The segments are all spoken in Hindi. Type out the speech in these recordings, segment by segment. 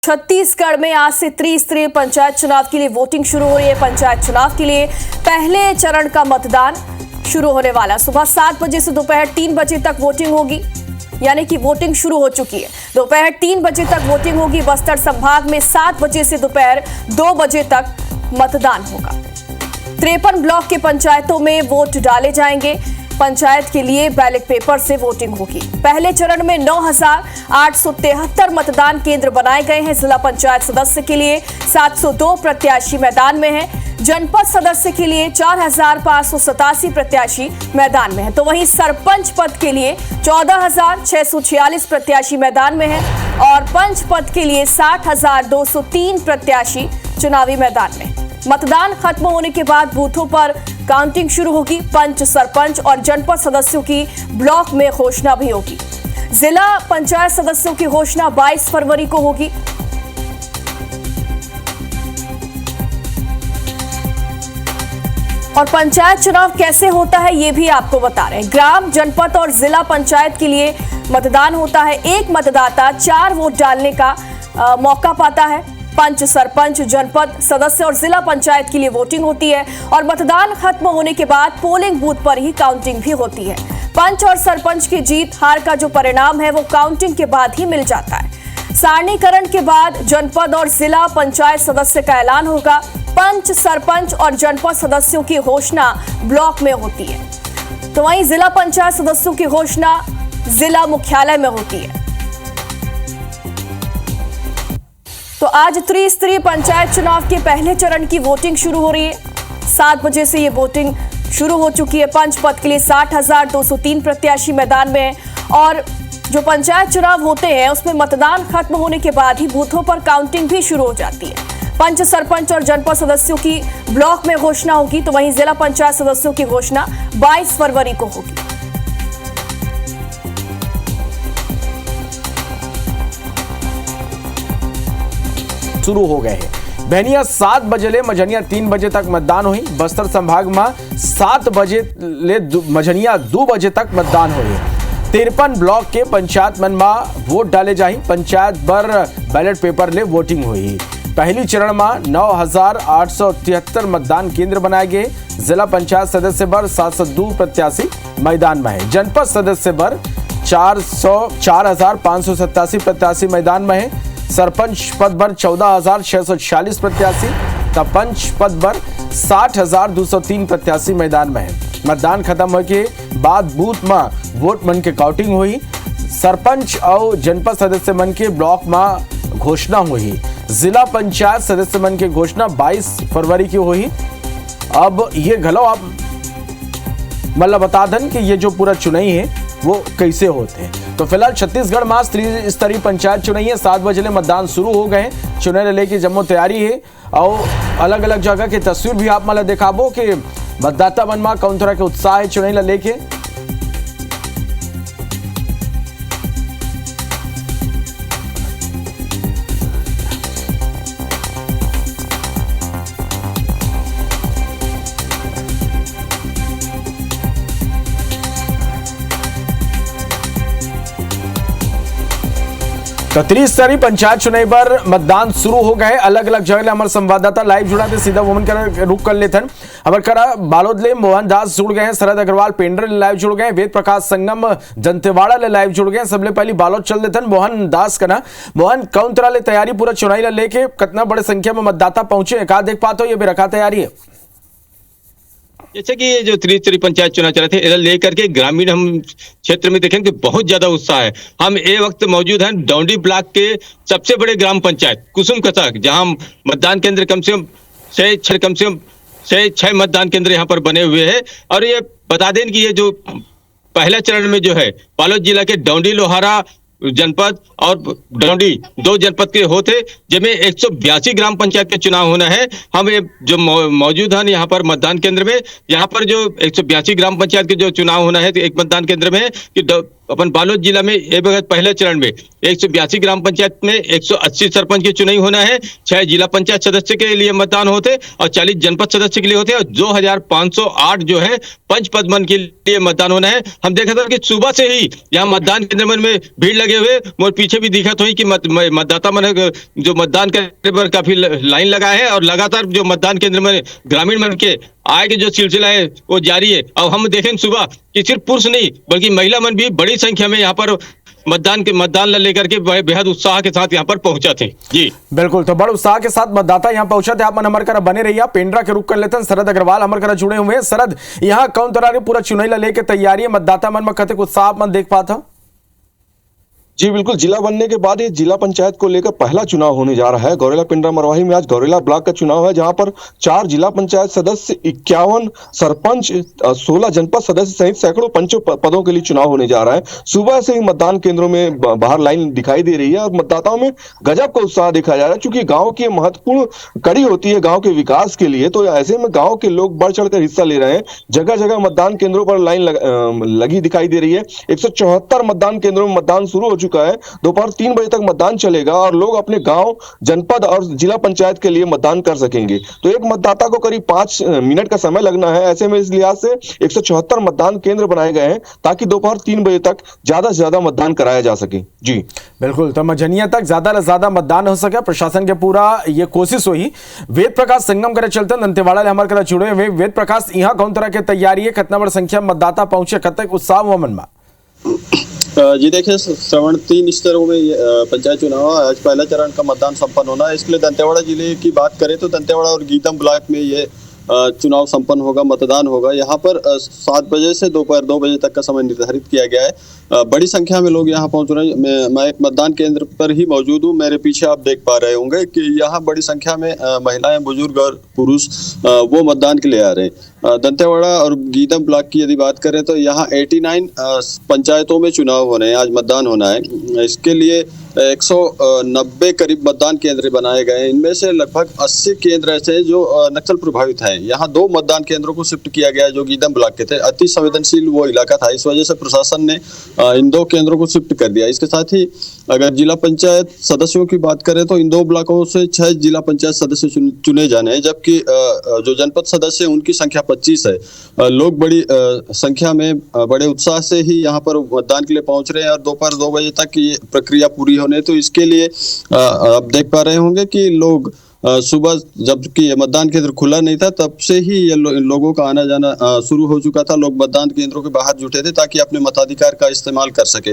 छत्तीसगढ़ में आज से त्रिस्तरीय पंचायत चुनाव के लिए वोटिंग शुरू हो रही है। पंचायत चुनाव के लिए पहले चरण का मतदान शुरू होने वाला। सुबह 7 बजे से दोपहर 3 बजे तक वोटिंग होगी, यानी कि वोटिंग शुरू हो चुकी है। दोपहर 3 बजे तक वोटिंग होगी। बस्तर संभाग में 7 बजे से दोपहर 2 बजे तक मतदान होगा। 53 ब्लॉक के पंचायतों में वोट डाले जाएंगे। पंचायत के लिए बैलेट पेपर से वोटिंग होगी। पहले चरण में 9,873 मतदान केंद्र बनाए गए हैं। जिला पंचायत सदस्य के लिए 702 प्रत्याशी मैदान में हैं। जनपद सदस्य के लिए 4,587 प्रत्याशी मैदान में हैं। तो वहीं सरपंच पद के लिए 14,646 प्रत्याशी मैदान में हैं और पंच पद के लिए 60,203 प्रत्याशी चुनावी मैदान में। मतदान खत्म होने के बाद बूथों पर काउंटिंग शुरू होगी। पंच, सरपंच और जनपद सदस्यों की ब्लॉक में घोषणा भी होगी। जिला पंचायत सदस्यों की घोषणा 22 फरवरी को होगी। और पंचायत चुनाव कैसे होता है ये भी आपको बता रहे हैं। ग्राम, जनपद और जिला पंचायत के लिए मतदान होता है। एक मतदाता 4 वोट डालने का मौका पाता है। पंच, सरपंच, जनपद सदस्य और जिला पंचायत के लिए वोटिंग होती है और मतदान खत्म होने के बाद पोलिंग बूथ पर ही काउंटिंग भी होती है। पंच और सरपंच की जीत हार का जो परिणाम है वो काउंटिंग के बाद ही मिल जाता है। सारणीकरण के बाद जनपद और जिला पंचायत सदस्य का ऐलान होगा। पंच, सरपंच और जनपद सदस्यों की घोषणा ब्लॉक में होती है। तो वहीं जिला पंचायत सदस्यों की घोषणा जिला मुख्यालय में होती है। तो आज त्रिस्तरीय पंचायत चुनाव के पहले चरण की वोटिंग शुरू हो रही है। 7 बजे से ये वोटिंग शुरू हो चुकी है। पंच पद के लिए 60,203 प्रत्याशी मैदान में हैं और जो पंचायत चुनाव होते हैं उसमें मतदान खत्म होने के बाद ही बूथों पर काउंटिंग भी शुरू हो जाती है। पंच, सरपंच और जनपद सदस्यों की ब्लॉक में घोषणा होगी। तो वहीं जिला पंचायत सदस्यों की घोषणा 22 फरवरी को होगी। शुरू हो गए हैं। बहनिया 7 बजे ले मझनिया 3 बजे तक मतदान हुई। बस्तर संभाग में 7 बजे ले मझनिया 2 बजे तक मतदान हुई। 53 ब्लॉक के पंचायत मन में वोट डाले जाही। पंचायत बर बैलेट पेपर ले वोटिंग हुई। पहली चरण में 9,873 मतदान केंद्र बनाए गए। जिला पंचायत सदस्य बर 702 प्रत्याशी मैदान में है। जनपद सदस्य बर 4,587 प्रत्याशी मैदान में है। सरपंच पद पर 14,646 प्रत्याशी, तब पंच पद पर 60,203 प्रत्याशी मैदान में है। मतदान खत्म होने के बाद बूथ में वोट मन के काउंटिंग हुई। सरपंच और जनपद सदस्य मन के ब्लॉक में घोषणा हुई। जिला पंचायत सदस्य मन की घोषणा 22 फरवरी की हुई। अब ये घलो आप मतलब बता दें कि ये जो पूरा चुनाव है वो कैसे होते हैं। तो फिलहाल छत्तीसगढ़ में त्रिस्तरीय पंचायत चुनाव है। 7 बजे मतदान शुरू हो गए। चुनाव लेके जम्मो तैयारी है और अलग अलग जगह की तस्वीर भी आप मतलब दिखाबो कि मतदाता मन में कौन तरह के उत्साह है चुनाव लेके। तो त्रिस्तरीय पंचायत चुनाव पर मतदान शुरू हो गए। अलग अलग जगह हमारे संवाददाता लाइव जुड़ा थे। सीधा वोमन का रुख कर लेते हैं। हमारे करा बालोद ले मोहन दास जुड़ गए हैं। शरद अग्रवाल पेंड्रा ले लाइव जुड़ गए। वेद प्रकाश संगम दंतेवाड़ा ले लाइव जुड़ गए। सबले पहले बालोद चल देते हैं। मोहन दास का ना मोहन कौन तरह ले तैयारी पूरा चुनाव लेके कितना बड़े संख्या में मतदाता पहुंचे कहा देख पाते हो ये भी रखा तैयारी है। जैसे कि ये जो त्रिस्तरीय पंचायत चुनाव चल रहे थे इधर लेकर के ग्रामीण हम क्षेत्र में देखें कि बहुत ज्यादा उत्साह है। हम ये वक्त मौजूद हैं डौंडी ब्लॉक के सबसे बड़े ग्राम पंचायत कुसुम कतक, जहां मतदान केंद्र कम से कम 6 मतदान केंद्र यहाँ पर बने हुए हैं। और ये बता दें कि ये जो पहला चरण में जो है बालोद जिला के डौंडी लोहारा जनपद और डौंडी 2 जनपद के होते जिनमें 182 ग्राम पंचायत के चुनाव होना है। हम ये जो मौजूद हैं यहाँ पर मतदान केंद्र में, यहाँ पर जो 182 ग्राम पंचायत के जो चुनाव होना है तो एक मतदान केंद्र में कि अपन बालोद जिला में ये वक्त पहले चरण में 182 ग्राम पंचायत में 180 सरपंच की चुनाव होना है, 6 जिला पंचायत सदस्य के लिए मतदान होते और 40 जनपद सदस्य के लिए होते हैं और 2508 जो है पंच पद के लिए मतदान होना है। हम देखा था कि सुबह से ही यहाँ मतदान केंद्र में भीड़ लगे हुए, मोर पीछे भी दिखत हुई कि मतदाता मन जो मतदान केंद्र पर काफी लाइन लगाए है और लगातार जो मतदान केंद्र में ग्रामीण मन के आय के जो सिलसिला है वो जारी है। अब हम देखें सुबह कि सिर्फ पुरुष नहीं बल्कि महिला मन भी बड़ी संख्या में यहाँ पर मतदान लेकर के बेहद उत्साह के साथ यहाँ पर पहुंचा थे। जी बिल्कुल, तो बड़े उत्साह के साथ मतदाता यहाँ पहुंचा थे। आप मन हमारे करा बने रहिए। पेंड्रा के रुख कर लेते हैं, शरद अग्रवाल हमारे करा जुड़े हुए हैं। शरद, यहाँ कौन तरह पूरा चुनाव लेके तैयारी है, मतदाता मन में कतक उत्साह मन देख पाता? जी बिल्कुल, जिला बनने के बाद ये जिला पंचायत को लेकर पहला चुनाव होने जा रहा है। गौरेला पिंडरा मरवाही में आज गौरेला ब्लॉक का चुनाव है, जहां पर 4 जिला पंचायत सदस्य, 51 सरपंच, 16 जनपद सदस्य सहित सैकड़ों पंचों पदों के लिए चुनाव होने जा रहा है। सुबह से ही मतदान केंद्रों में बाहर लाइन दिखाई दे रही है और मतदाताओं में गजब का उत्साह देखा जा रहा है। चूंकि गाँव की महत्वपूर्ण कड़ी होती है गाँव के विकास के लिए, तो ऐसे में गाँव के लोग बढ़ चढ़कर हिस्सा ले रहे हैं। जगह जगह मतदान केंद्रों पर लाइन लगी दिखाई दे रही है। 174 मतदान केंद्रों में मतदान शुरू हो चुका है। दोपहर 3 बजे तक मतदान चलेगा और लोग अपने गांव, जनपद और जिला पंचायत के लिए मतदान कर सकेंगे। तो एक मतदाता को करीब 5 मिनट का समय लगना है। ऐसे में इस लिहाज से 174 मतदान केंद्र बनाए गए हैं ताकि दोपहर 3 बजे तक ज्यादा से ज्यादा मतदान कराया जा सके। जी बिल्कुल, तो मझनिया तक ज्यादा से ज्यादा मतदान हो सके, प्रशासन के पूरा ये कोशिश हुई। वेद प्रकाश संगम करे चलते दंतेवाड़ा हमारे करा जुड़े हुए। वेद प्रकाश, यहाँ कौन तरह की तैयारी है, कितना बड़ी संख्या मतदाता पहुंचे, कतक उत्साह हुआ मन में? जी देखिए, श्रवण 3 स्तरों में पंचायत चुनाव आज पहला चरण का मतदान संपन्न होना है। इसके लिए दंतेवाड़ा जिले की बात करें तो दंतेवाड़ा और गीदम ब्लॉक में ये चुनाव संपन्न होगा, मतदान होगा। यहाँ पर 7 बजे से दोपहर 2 बजे तक का समय निर्धारित किया गया है। बड़ी संख्या में लोग यहाँ पहुंच रहे हैं। मैं एक मतदान केंद्र पर ही मौजूद हूँ। मेरे पीछे आप देख पा रहे होंगे कि यहाँ बड़ी संख्या में महिलाएं, बुजुर्ग और पुरुष वो मतदान के लिए आ रहे हैं। दंतेवाड़ा और गीदम ब्लॉक की यदि बात करें तो यहाँ 89 पंचायतों में चुनाव होने हैं, आज मतदान होना है। इसके लिए 190 करीब मतदान केंद्र बनाए गए हैं। इनमें से लगभग 80 केंद्र ऐसे हैं जो नक्सल प्रभावित हैं। यहाँ 2 मतदान केंद्रों को शिफ्ट किया गया जो गीदम ब्लॉक के थे। अति संवेदनशील वो इलाका था, इस वजह से प्रशासन ने इन 2 केंद्रों को शिफ्ट कर दिया। इसके साथ ही अगर जिला पंचायत सदस्यों की बात करें तो इन 2 ब्लॉकों से 6 जिला पंचायत सदस्य चुने जाने हैं, जबकि जो जनपद सदस्य उनकी संख्या 25 है। लोग बड़ी संख्या में बड़े उत्साह से ही यहाँ पर मतदान के लिए पहुंच रहे हैं और दोपहर 2 बजे तक ये प्रक्रिया पूरी होने। तो इसके लिए आप देख पा रहे होंगे कि लोग सुबह जबकि मतदान केंद्र खुला नहीं था तब से ही ये लोगों का आना जाना शुरू हो चुका था। लोग मतदान केंद्रों के बाहर जुटे थे ताकि अपने मताधिकार का इस्तेमाल कर सके।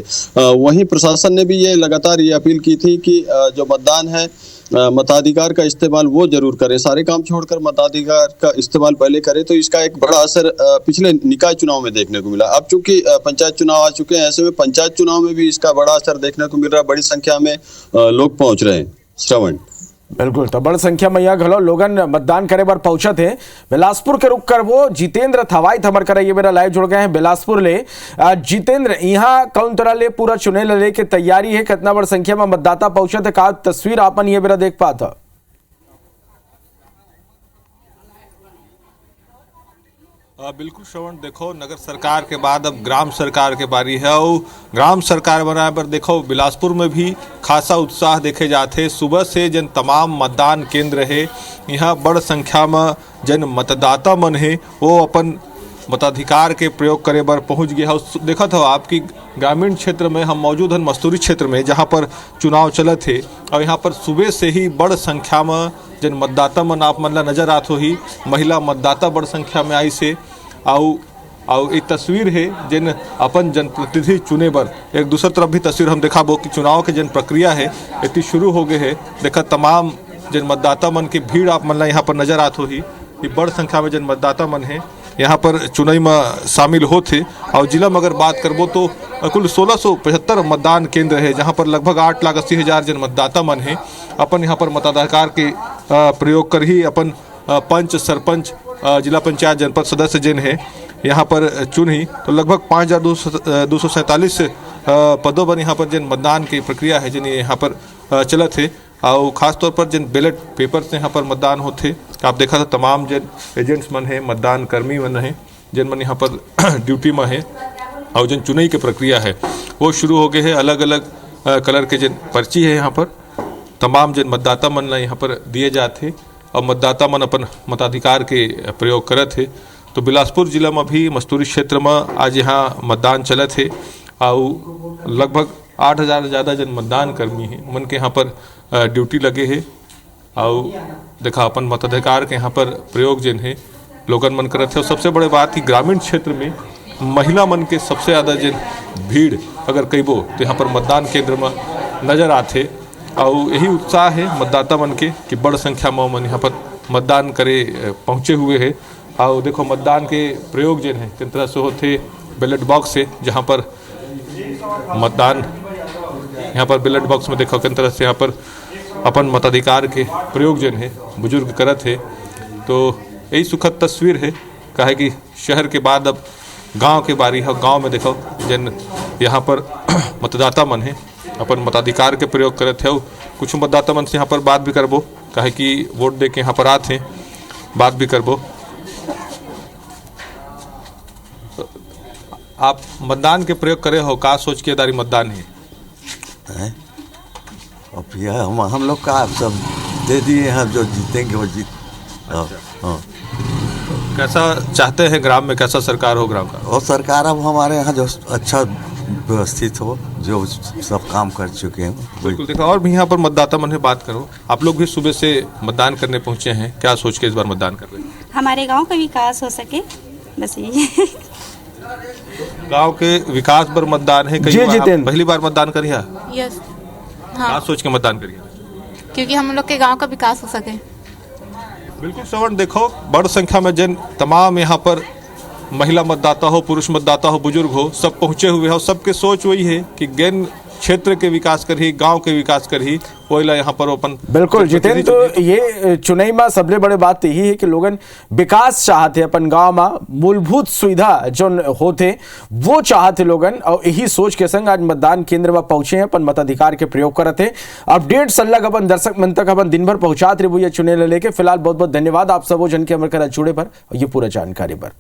वहीं प्रशासन ने भी ये लगातार ये अपील की थी कि जो मतदान है मताधिकार का इस्तेमाल वो जरूर करें, सारे काम छोड़कर मताधिकार का इस्तेमाल पहले करें। तो इसका एक बड़ा असर पिछले निकाय चुनाव में देखने को मिला। अब चूंकि पंचायत चुनाव आ चुके हैं, ऐसे में पंचायत चुनाव में भी इसका बड़ा असर देखने को मिल रहा है। बड़ी संख्या में लोग पहुंच रहे हैं। श्रवण बिल्कुल, तो बड़ी संख्या में यहाँ घलो लोगन मतदान करे बार पहुंचा थे। बिलासपुर के रुक कर वो जितेंद्र थवाई थमर करे ये मेरा लाइव जुड़ गए हैं बिलासपुर ले। जितेंद्र, यहाँ कौन तरह ले पूरा चुनाव ले के तैयारी है, कितना बड़ी संख्या में मतदाता पहुंचे थे, का तस्वीर आपन ये मेरा देख पाता? बिल्कुल श्रवण, देखो नगर सरकार के बाद अब ग्राम सरकार के बारी है और ग्राम सरकार बनाए पर देखो बिलासपुर में भी खासा उत्साह देखे जाते। सुबह से जन तमाम मतदान केंद्र है, यहाँ बड़ संख्या में जन मतदाता मन है वो अपन मताधिकार के प्रयोग करे बर पहुँच गया है। देखा था आपकी ग्रामीण क्षेत्र में हम मौजूद हैं, मस्तूरी क्षेत्र में, जहाँ पर चुनाव चलत थे और यहाँ पर सुबह से ही बड़ संख्या में जन मतदाता मन आप मन ला नजर आत हो ही। महिला मतदाता बड़ संख्या में आई से और एक तस्वीर है जिन अपन जनप्रतिनिधि चुने बर। एक दूसरी तरफ भी तस्वीर हम दिखाबो कि चुनाव के जन प्रक्रिया है इतनी शुरू हो गए है। देखा तमाम जन मतदाता मन की भीड़ आप मन ला यहाँ पर नजर आत हो ही। बड़ संख्या में जन मतदाता मन है यहाँ पर चुनाई में शामिल होते। और जिला में अगर बात करबो तो कुल 1675 मतदान केंद्र है, जहाँ पर लगभग 8,80,000 जन मतदाता मन है अपन यहाँ पर मताधिकार के प्रयोग कर ही अपन पंच, सरपंच, जिला पंचायत, जनपद सदस्य जिन है यहाँ पर चुन ही। तो लगभग 5,247 पदों पर यहाँ पर जिन मतदान की प्रक्रिया है जिन यहाँ पर चलत है। और खास तौर पर जिन बैलेट पेपर से यहाँ पर मतदान होते, आप देखा था तमाम जिन एजेंट्स मन है, मतदान कर्मी मन है जिन मन यहाँ पर ड्यूटी में है और जिन चुनाई की प्रक्रिया है वो शुरू हो गए हैं। अलग अलग कलर के जिन पर्ची है यहाँ पर तमाम जिन मतदाता मन ला यहाँ पर दिए जाते और मतदाता मन अपन मताधिकार के प्रयोग करत है। तो बिलासपुर जिला में भी मस्तूरी क्षेत्र में आज यहाँ मतदान चलत है और लगभग 8,000 से ज़्यादा जन मतदान कर्मी है मन के यहाँ पर ड्यूटी लगे है और देखा अपन मताधिकार के यहाँ पर प्रयोग जिन है लोगन मन करत है। और सबसे बड़ी बात कि ग्रामीण क्षेत्र में महिला मन के सबसे ज़्यादा जिन भीड़ अगर कहीबो तो यहाँ पर मतदान केंद्र में नजर आते और यही उत्साह है मतदाता मन के कि बड़ संख्या में मन यहाँ पर मतदान करे पहुँचे हुए है। और देखो मतदान के प्रयोग जिन है किस तरह से होते बैलेट बॉक्स से जहाँ पर मतदान यहाँ पर बैलेट बॉक्स में देखो किस तरह से यहाँ पर अपन मताधिकार के प्रयोग जिन है बुजुर्ग करत है। तो यही सुखद तस्वीर है कहे कि शहर के बाद अब गांव के बारी है। गांव में देखो जिन यहाँ पर मतदाता मन है अपन मताधिकार के प्रयोग करत है। कुछ मतदाता मन से यहाँ पर बात भी करबो कहे कि वोट दे के यहाँ पर आते हैं बात भी करबो। आप मतदान के प्रयोग करे हो का सोच के दारी मतदान है? अब यह हम लोग का सब दे दिए हैं जो जीतेंगे वो जीत। हाँ। कैसा चाहते हैं ग्राम में कैसा सरकार हो ग्राम का? और सरकार अब हमारे यहाँ जो अच्छा व्यवस्थित हो जो सब काम कर चुके हैं। बिल्कुल देखो और भी यहाँ पर मतदाता मन से बात करो। आप लोग भी सुबह से मतदान करने पहुँचे हैं, क्या सोच के इस बार मतदान कर रहे हैं? हमारे गांव का विकास हो सके बस यही। गांव के विकास पर मतदान है। कई बार पहली बार मतदान करिए? यस। हाँ। क्या सोच के मतदान करिए? क्योंकि हम लोग के गांव का विकास हो सके। बिल्कुल श्रवण देखो बड़ संख्या में जन तमाम यहाँ पर महिला मतदाता हो पुरुष मतदाता हो बुजुर्ग हो सब पहुँचे हुए हो। सबके सोच वही है कि गेन क्षेत्र के विकास कर ही गाँव के विकास कर ही वही यहाँ पर अपन। बिल्कुल जितेंद्र, तो ये चुनाई में सबसे बड़ी बात यही है कि लोगन विकास चाहते अपन गांव में मूलभूत सुविधा जो होते वो चाहते लोगन और यही सोच के संग आज मतदान केंद्र में पहुंचे हैं अपन मताधिकार के प्रयोग करते। अपडेट सल्लग अपन दर्शक मन तक अपन दिन भर पहुंचाते रहे ये चुने लेके। फिलहाल बहुत बहुत धन्यवाद आप सब जन के अमर करा जुड़े पर ये पूरा जानकारी पर।